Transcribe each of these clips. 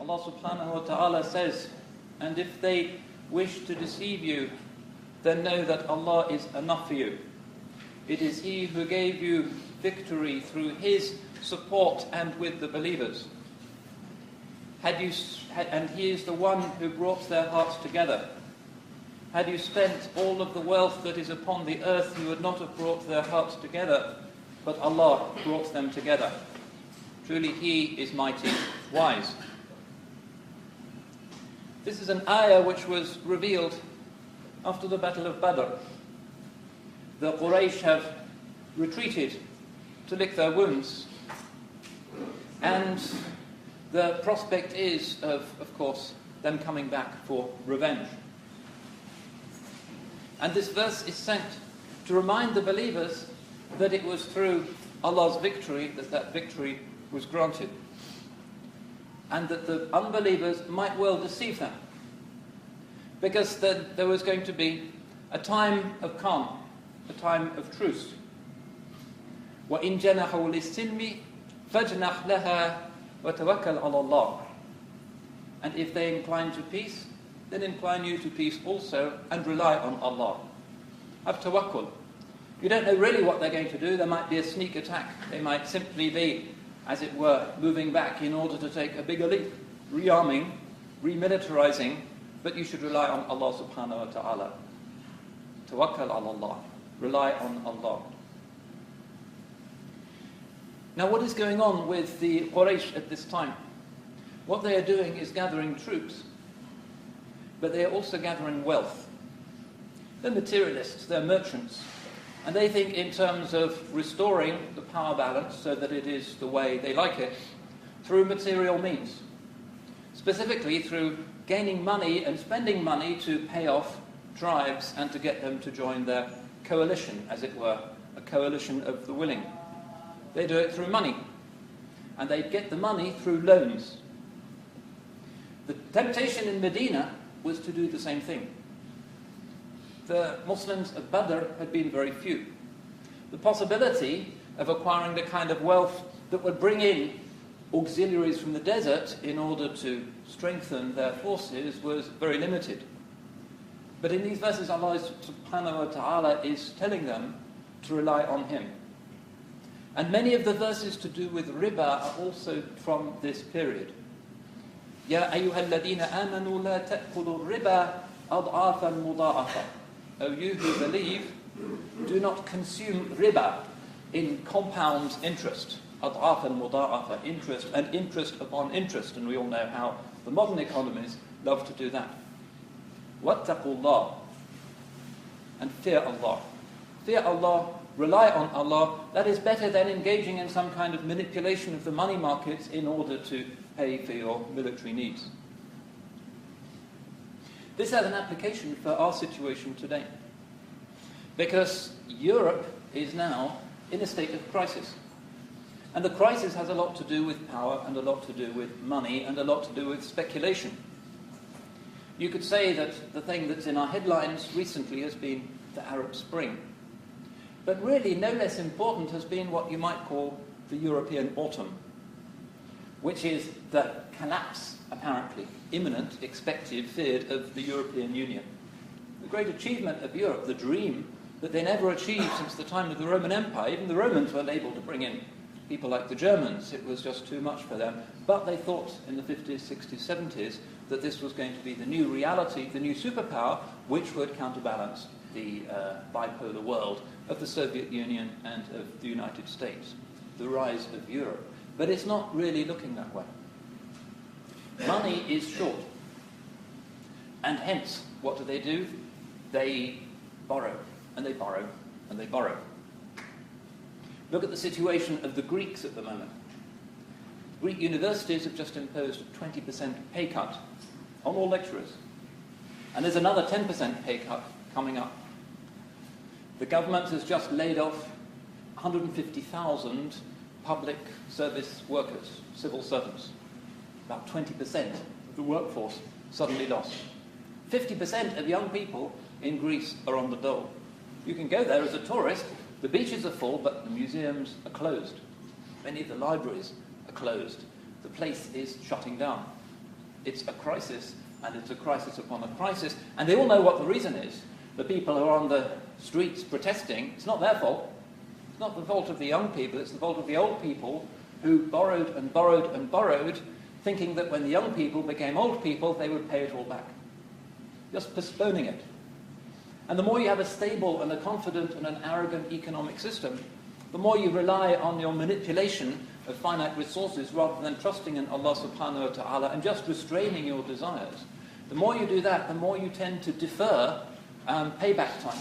Allah subhanahu wa ta'ala says, and if they wish to deceive you, then know that Allah is enough for you. It is He who gave you victory through His support and with the believers. And He is the one who brought their hearts together. Had you spent all of the wealth that is upon the earth, you would not have brought their hearts together, but Allah brought them together. Truly He is mighty, wise. This is an ayah which was revealed after the Battle of Badr. The Quraysh have retreated to lick their wounds, and the prospect is of course, them coming back for revenge. And this verse is sent to remind the believers that it was through Allah's victory that victory was granted, and that the unbelievers might well deceive them, because there was going to be a time of calm, a time of truce. وَإِن جَنَحُوا لِلسِّلْمِ فَاجْنَحْ لَهَا وَتَوَكَّلْ عَلَى اللَّهِ. And if they incline to peace, then incline you to peace also, and rely on Allah. Have tawakkul. You don't know really what they're going to do. There might be a sneak attack. They might simply be, as it were, moving back in order to take a bigger leap, rearming, remilitarizing, but you should rely on Allah subhanahu wa ta'ala. Tawakkal ala Allah. Rely on Allah. Now what is going on with the Quraysh at this time? What they are doing is gathering troops, but they are also gathering wealth. They're materialists, they're merchants, and they think in terms of restoring the power balance so that it is the way they like it, through material means. Specifically through gaining money and spending money to pay off tribes and to get them to join their coalition, as it were, a coalition of the willing. They do it through money, and they get the money through loans. The temptation in Medina was to do the same thing. The Muslims of Badr had been very few. The possibility of acquiring the kind of wealth that would bring in auxiliaries from the desert in order to strengthen their forces was very limited. But in these verses, Allah subhanahu wa ta'ala is telling them to rely on Him. And many of the verses to do with riba are also from this period. يَا أَيُّهَا الَّذِينَ آمَنُوا لَا تَأْكُلُوا الرِّبَا أَضْعَافًا مُضَاعَفًا. O you who believe, do not consume riba in compound interest. أَضْعَافًا مُضَاعَفًا. Interest and interest upon interest. And we all know how the modern economies love to do that. وَاتَّقُوا اللَّهِ. And fear Allah. Fear Allah, rely on Allah. That is better than engaging in some kind of manipulation of the money markets in order to pay for your military needs. This has an application for our situation today, because Europe is now in a state of crisis. And the crisis has a lot to do with power, and a lot to do with money, and a lot to do with speculation. You could say that the thing that's in our headlines recently has been the Arab Spring. But really, no less important has been what you might call the European autumn, which is the collapse, apparently, imminent, expected, feared, of the European Union. The great achievement of Europe, the dream that they never achieved since the time of the Roman Empire. Even the Romans were able to bring in people like the Germans. It was just too much for them. But they thought in the 50s, 60s, 70s that this was going to be the new reality, the new superpower, which would counterbalance the bipolar world of the Soviet Union and of the United States, the rise of Europe. But it's not really looking that way. Money is short. And hence, what do? They borrow, and they borrow, and they borrow. Look at the situation of the Greeks at the moment. Greek universities have just imposed a 20% pay cut on all lecturers. And there's another 10% pay cut coming up. The government has just laid off 150,000 public service workers, civil servants. About 20% of the workforce suddenly lost. 50% of young people in Greece are on the dole. You can go there as a tourist. The beaches are full, but the museums are closed. Many of the libraries are closed. The place is shutting down. It's a crisis, and it's a crisis upon a crisis. And they all know what the reason is. The people who are on the streets protesting, it's not their fault. It's not the fault of the young people, it's the fault of the old people who borrowed and borrowed and borrowed, thinking that when the young people became old people, they would pay it all back. Just postponing it. And the more you have a stable and a confident and an arrogant economic system, the more you rely on your manipulation of finite resources rather than trusting in Allah subhanahu wa ta'ala and just restraining your desires. The more you do that, the more you tend to defer payback time.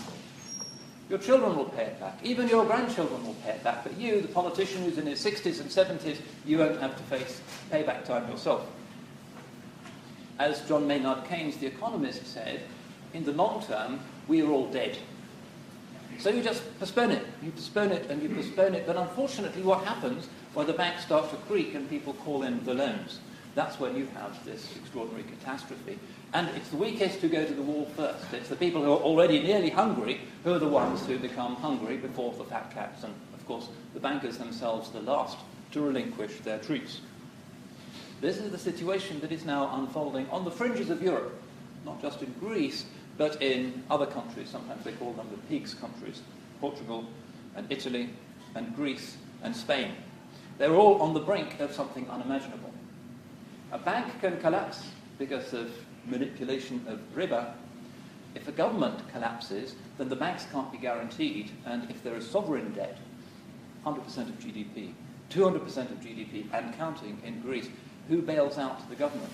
Your children will pay it back. Even your grandchildren will pay it back. But you, the politician who's in his 60s and 70s, you won't have to face payback time yourself. As John Maynard Keynes, the economist, said, in the long term, we are all dead. So you just postpone it. You postpone it and you postpone it. But unfortunately, what happens when the banks start to creak and people call in the loans? That's when you have this extraordinary catastrophe. And it's the weakest who go to the wall first. It's the people who are already nearly hungry who are the ones who become hungry before the fat cats. And, of course, the bankers themselves the last to relinquish their treats. This is the situation that is now unfolding on the fringes of Europe, not just in Greece, but in other countries. Sometimes they call them the pigs countries, Portugal and Italy and Greece and Spain. They're all on the brink of something unimaginable. A bank can collapse because of manipulation of riba. If a government collapses, then the banks can't be guaranteed, and if there is sovereign debt, 100% of GDP, 200% of GDP, and counting in Greece, who bails out the government?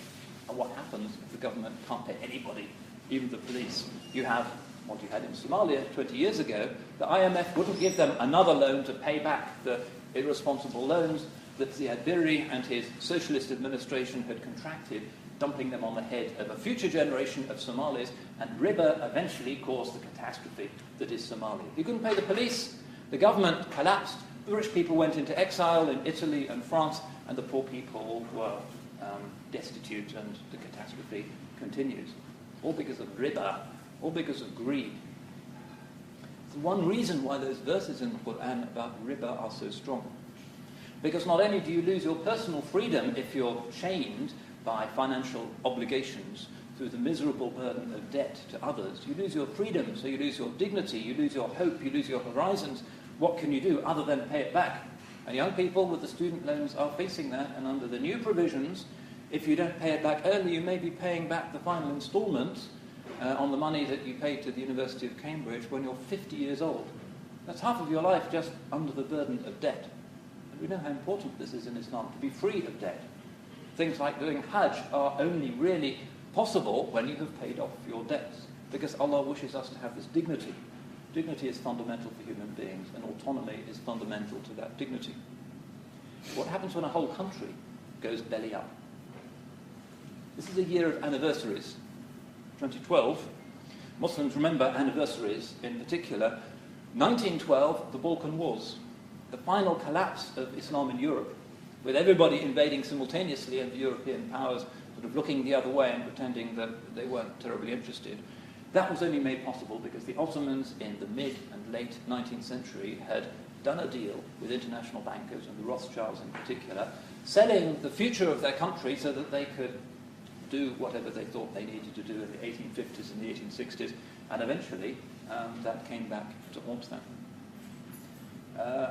And what happens if the government can't pay anybody, even the police? You have what you had in Somalia 20 years ago. The IMF wouldn't give them another loan to pay back the irresponsible loans that Ziad Birri and his socialist administration had contracted, dumping them on the head of a future generation of Somalis, and riba eventually caused the catastrophe that is Somalia. You couldn't pay the police, the government collapsed, the rich people went into exile in Italy and France, and the poor people were destitute, and the catastrophe continues. All because of riba, all because of greed. It's one reason why those verses in the Quran about riba are so strong. Because not only do you lose your personal freedom if you're chained by financial obligations through the miserable burden of debt to others, you lose your freedom, so you lose your dignity, you lose your hope, you lose your horizons. What can you do other than pay it back? And young people with the student loans are facing that, and under the new provisions, if you don't pay it back early, you may be paying back the final instalment on the money that you paid to the University of Cambridge when you're 50 years old. That's half of your life just under the burden of debt. And we know how important this is in Islam, to be free of debt. Things like doing Hajj are only really possible when you have paid off your debts, because Allah wishes us to have this dignity. Dignity is fundamental for human beings, and autonomy is fundamental to that dignity. What happens when a whole country goes belly up? This is a year of anniversaries. 2012, Muslims remember anniversaries, in particular. 1912, the Balkan Wars, the final collapse of Islam in Europe, with everybody invading simultaneously and the European powers sort of looking the other way and pretending that they weren't terribly interested. That was only made possible because the Ottomans in the mid and late 19th century had done a deal with international bankers, and the Rothschilds in particular, selling the future of their country so that they could do whatever they thought they needed to do in the 1850s and the 1860s, and eventually that came back to haunt them.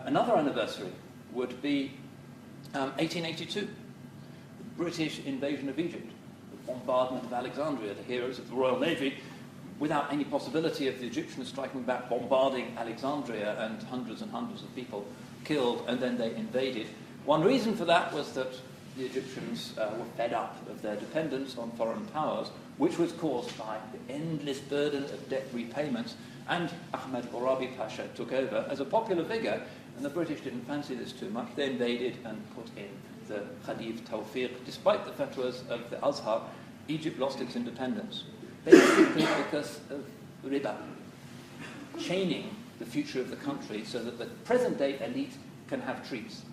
Another anniversary would be 1882, the British invasion of Egypt, the bombardment of Alexandria, the heroes of the Royal Navy, without any possibility of the Egyptians striking back, bombarding Alexandria, and hundreds of people killed, and then they invaded. One reason for that was that the Egyptians were fed up of their dependence on foreign powers, which was caused by the endless burden of debt repayments, and Ahmed Borabi Pasha took over as a popular figure, and the British didn't fancy this too much. They invaded and put in the Khedive Tawfiq. Despite the fatwas of the Azhar, Egypt lost its independence, basically because of riba, chaining the future of the country so that the present-day elite can have treats.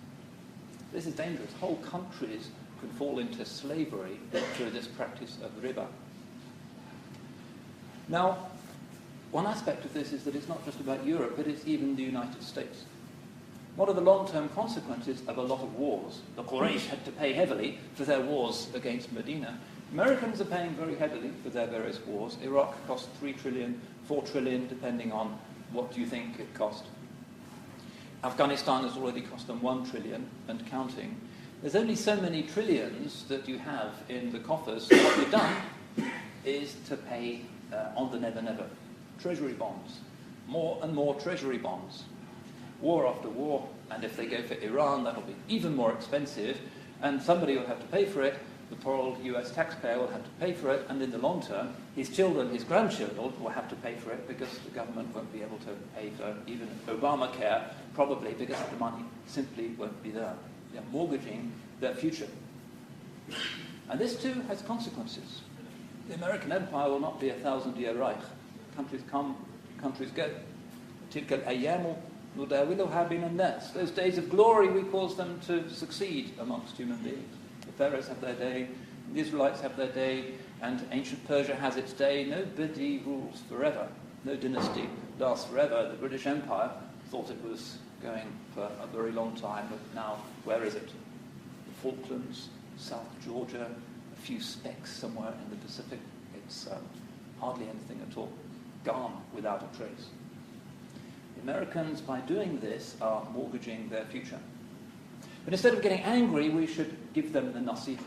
This is dangerous. Whole countries can fall into slavery through this practice of riba. Now, one aspect of this is that it's not just about Europe, but it's even the United States. What are the long-term consequences of a lot of wars? The Quraysh had to pay heavily for their wars against Medina, Americans are paying very heavily for their various wars. Iraq cost 3 trillion, 4 trillion, depending on what you think it cost. Afghanistan has already cost them 1 trillion and counting. There's only so many trillions that you have in the coffers. So what you've done is to pay on the never-never. Treasury bonds. More and more treasury bonds. War after war, and if they go for Iran, that'll be even more expensive, and somebody will have to pay for it. The poor old US taxpayer will have to pay for it, and in the long term, his children, his grandchildren will have to pay for it because the government won't be able to pay for even Obamacare, probably because the money simply won't be there. They're mortgaging their future. And this too has consequences. The American empire will not be a 1,000-year Reich. Countries come, countries go. تلك الأيام نداولها بين الناس. Those days of glory, we cause them to succeed amongst human beings. The Pharaohs have their day, the Israelites have their day, and ancient Persia has its day. Nobody rules forever. No dynasty lasts forever. The British Empire thought it was going for a very long time, but now, where is it? The Falklands, South Georgia, a few specks somewhere in the Pacific. It's hardly anything at all. Gone without a trace. The Americans, by doing this, are mortgaging their future. But instead of getting angry, we should give them the nasiha.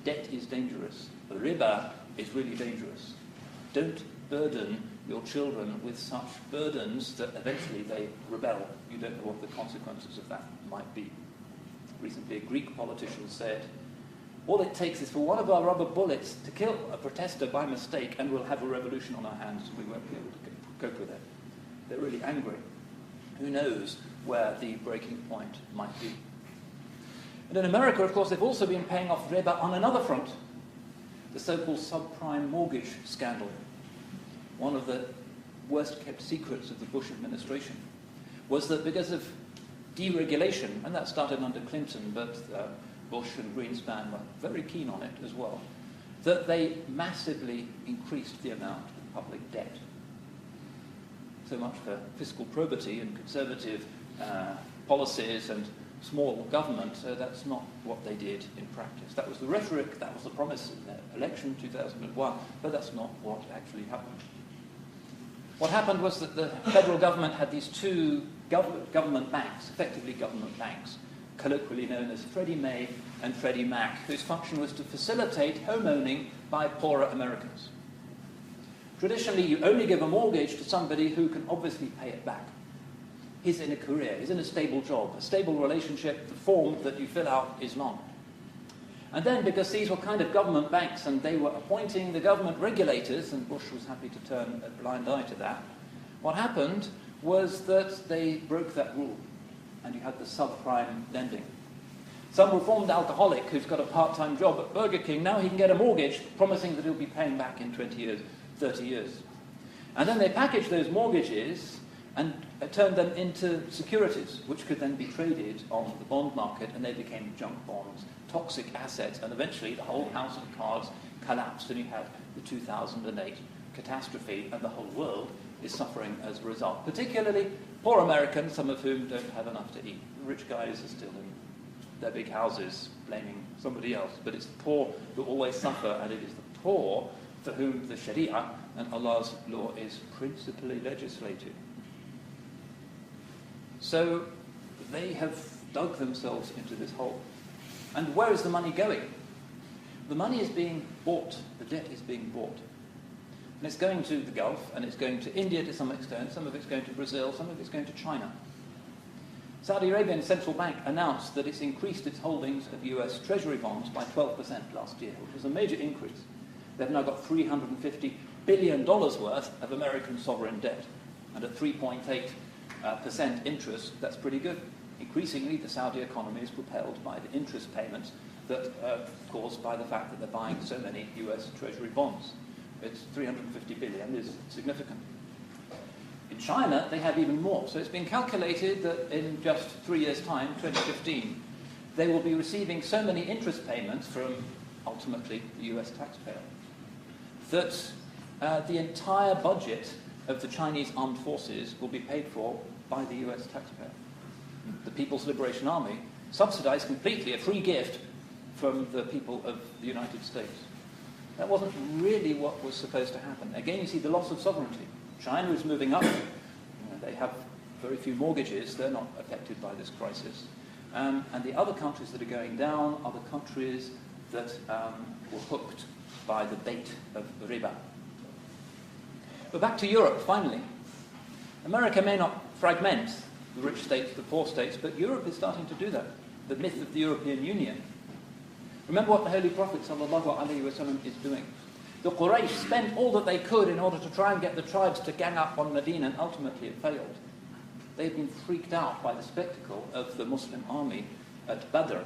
Debt is dangerous. The riba is really dangerous. Don't burden your children with such burdens that eventually they rebel. You don't know what the consequences of that might be. Recently, a Greek politician said, all it takes is for one of our rubber bullets to kill a protester by mistake, and we'll have a revolution on our hands. We won't be able to cope with it. They're really angry. Who knows where the breaking point might be? And in America, of course, they've also been paying off riba on another front, the so-called subprime mortgage scandal. One of the worst-kept secrets of the Bush administration was that because of deregulation, and that started under Clinton, but Bush and Greenspan were very keen on it as well, that they massively increased the amount of public debt. So much for fiscal probity and conservative policies and small government. That's not what they did in practice. That was the rhetoric, that was the promise in the election 2001, but that's not what actually happened. What happened was that the federal government had these two government banks, effectively government banks, colloquially known as Freddie Mae and Freddie Mac, whose function was to facilitate home owning by poorer Americans. Traditionally, you only give a mortgage to somebody who can obviously pay it back. He's in a career, he's in a stable job, a stable relationship, the form that you fill out is long. And then, because these were kind of government banks and they were appointing the government regulators, and Bush was happy to turn a blind eye to that, what happened was that they broke that rule, and you had the subprime lending. Some reformed alcoholic who's got a part-time job at Burger King, now he can get a mortgage promising that he'll be paying back in 20 years, 30 years. And then they packaged those mortgages and turned them into securities, which could then be traded on the bond market, and they became junk bonds, toxic assets, and eventually the whole house of cards collapsed, and you had the 2008 catastrophe, and the whole world is suffering as a result. Particularly poor Americans, some of whom don't have enough to eat. The rich guys are still in their big houses blaming somebody else, but it's the poor who always suffer, and it is the poor for whom the Sharia and Allah's law is principally legislated. So they have dug themselves into this hole. And where is the money going? The money is being bought. The debt is being bought. And it's going to the Gulf, and it's going to India to some extent. Some of it's going to Brazil. Some of it's going to China. Saudi Arabian Central Bank announced that it's increased its holdings of US Treasury bonds by 12% last year, which was a major increase. They've now got $350 billion worth of American sovereign debt. And at 3.8% interest, that's pretty good. Increasingly, the Saudi economy is propelled by the interest payments that are caused by the fact that they're buying so many US Treasury bonds. It's 350 billion is significant. In China, they have even more. So it's been calculated that in just 3 years' time, 2015, they will be receiving so many interest payments from, ultimately, the US taxpayer, that the entire budget of the Chinese armed forces will be paid for by the US taxpayer. The People's Liberation Army subsidized completely, a free gift from the people of the United States. That wasn't really what was supposed to happen. Again, you see the loss of sovereignty. China is moving up. They have very few mortgages. They're not affected by this crisis. And the other countries that are going down are the countries that were hooked by the bait of riba. But back to Europe, finally. America may not fragment the rich states, the poor states, but Europe is starting to do that. The myth of the European Union. Remember what the Holy Prophet ﷺ is doing. The Quraysh spent all that they could in order to try and get the tribes to gang up on Medina, and ultimately it failed. They had been freaked out by the spectacle of the Muslim army at Badr,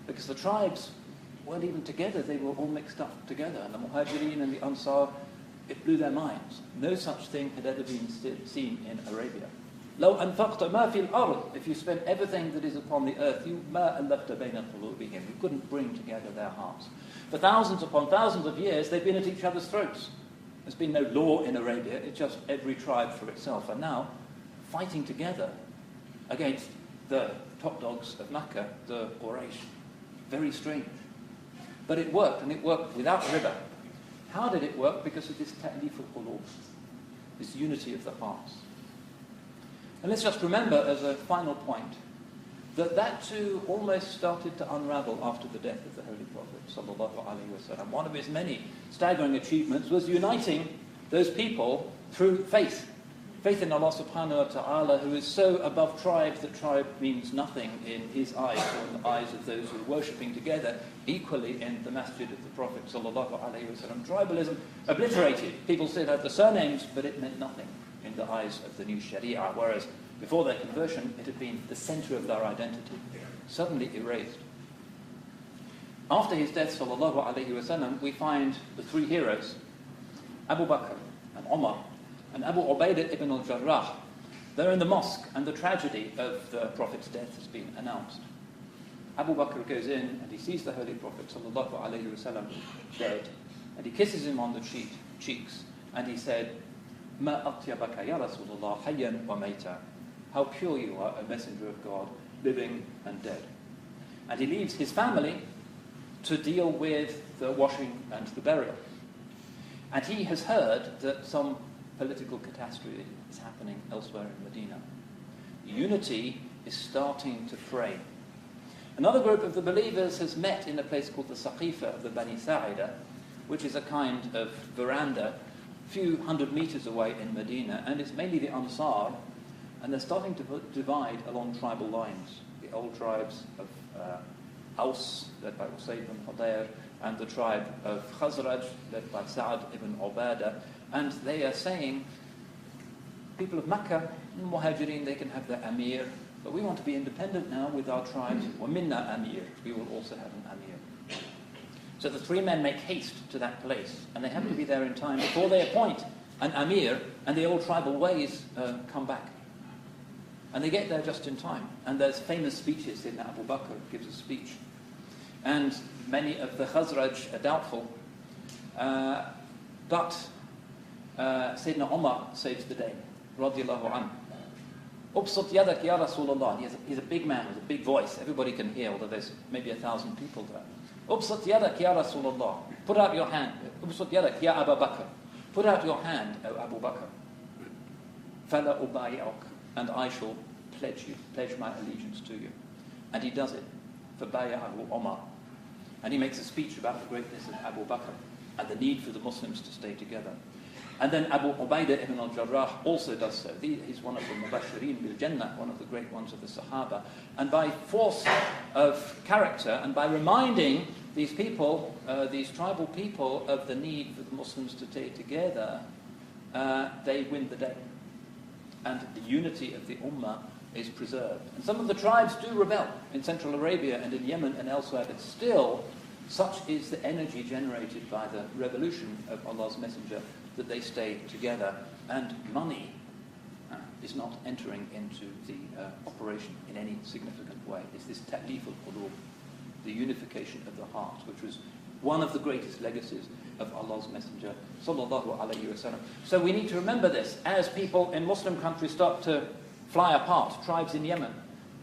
because the tribes weren't even together, they were all mixed up together. And the Muhajirin and the Ansar, it blew their minds. No such thing had ever been seen in Arabia. لو أنفقت ما في الأرض, if you spent everything that is upon the earth, you ما ألفت بين قلوبهم, you couldn't bring together their hearts. For thousands upon thousands of years, they've been at each other's throats. There's been no law in Arabia, it's just every tribe for itself. And now, fighting together against the top dogs of Makkah, the Quraysh. Very strange. But it worked, and it worked without riba. How did it work? Because of this ta'lif al-qulub, this unity of the hearts. And let's just remember, as a final point, that too almost started to unravel after the death of the Holy Prophet sallallahu alaihi wasallam. One of his many staggering achievements was uniting those people through faith. Faith in Allah subhanahu wa ta'ala, who is so above tribes that tribe means nothing in his eyes or in the eyes of those who are worshipping together, equally in the masjid of the Prophet sallallahu alaihi wasallam. Tribalism obliterated. People still had the surnames, but it meant nothing in the eyes of the new Sharia, whereas before their conversion it had been the center of their identity, suddenly erased. After his death sallallahu alaihi wasallam, we find the three heroes, Abu Bakr and Umar and Abu Ubaidah ibn al-Jarrah. They're in the mosque, and the tragedy of the Prophet's death has been announced. Abu Bakr goes in and he sees the Holy Prophet sallallahu alaihi wasallam dead, and he kisses him on the cheeks, and he said, "Ma atyabaka ya Rasulullah hayyan wa mayta." How pure you are, a messenger of God, living and dead. And he leaves his family to deal with the washing and the burial. And he has heard that some political catastrophe is happening elsewhere in Medina. Unity is starting to fray. Another group of the believers has met in a place called the Saqifa of the Bani Sa'ida, which is a kind of veranda a few hundred meters away in Medina, and it's mainly the Ansar, and they're starting to divide along tribal lines. The old tribes of Aus, led by Usayd ibn Hudayr, and the tribe of Khazraj, led by Sa'ad ibn Ubadah, and they are saying, people of Makkah, Muhajirin, they can have their Amir, but we want to be independent now with our tribes. وَمِنَّا Amir, we will also have an Amir. So the three men make haste to that place, and they have to be there in time before they appoint an Amir, and the old tribal ways come back. And they get there just in time. And there's famous speeches. In Abu Bakr gives a speech. And many of the Khazraj are doubtful. But Sayyidina Umar saves the day. Radiallahu anhu. Ubsut yadak ya Rasulullah. He's a big man with a big voice. Everybody can hear, although there's maybe 1,000 people there. Ubsut yadak ya Rasulullah. Put out your hand. Ubsut yadak ya Abu Bakr. Put out your hand, O Abu Bakr. Fala ubayi'uk. And I shall pledge my allegiance to you. And he does it. For Bay'ahu Umar. And he makes a speech about the greatness of Abu Bakr and the need for the Muslims to stay together. And then Abu Ubaidah ibn al-Jarrah also does so. He's one of the Mubashirin bil Jannah, one of the great ones of the Sahaba. And by force of character and by reminding these people, these tribal people, of the need for the Muslims to stay together, they win the day. And the unity of the Ummah is preserved. And some of the tribes do rebel in Central Arabia and in Yemen and elsewhere, but still, such is the energy generated by the revolution of Allah's Messenger that they stay together, and money is not entering into the operation in any significant way. It's this ta'lif al-qulub, the unification of the heart, which was one of the greatest legacies of Allah's Messenger sallallahu alayhi wasallam. So we need to remember this as people in Muslim countries start to fly apart. Tribes in Yemen,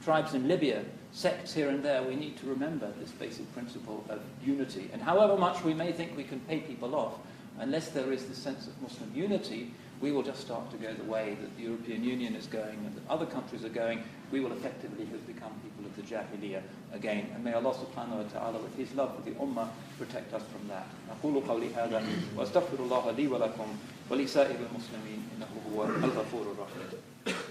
tribes in Libya, sects here and there, we need to remember this basic principle of unity. And however much we may think we can pay people off, unless there is this sense of Muslim unity, we will just start to go the way that the European Union is going and that other countries are going. We will effectively have become people of the Jahiliyyah again. And may Allah subhanahu wa ta'ala, with His love for the Ummah, protect us from that. أقول قولي هذا وأستغفر الله لي ولكم ولسائر المسلمين إنه هو الغفور الرحيم.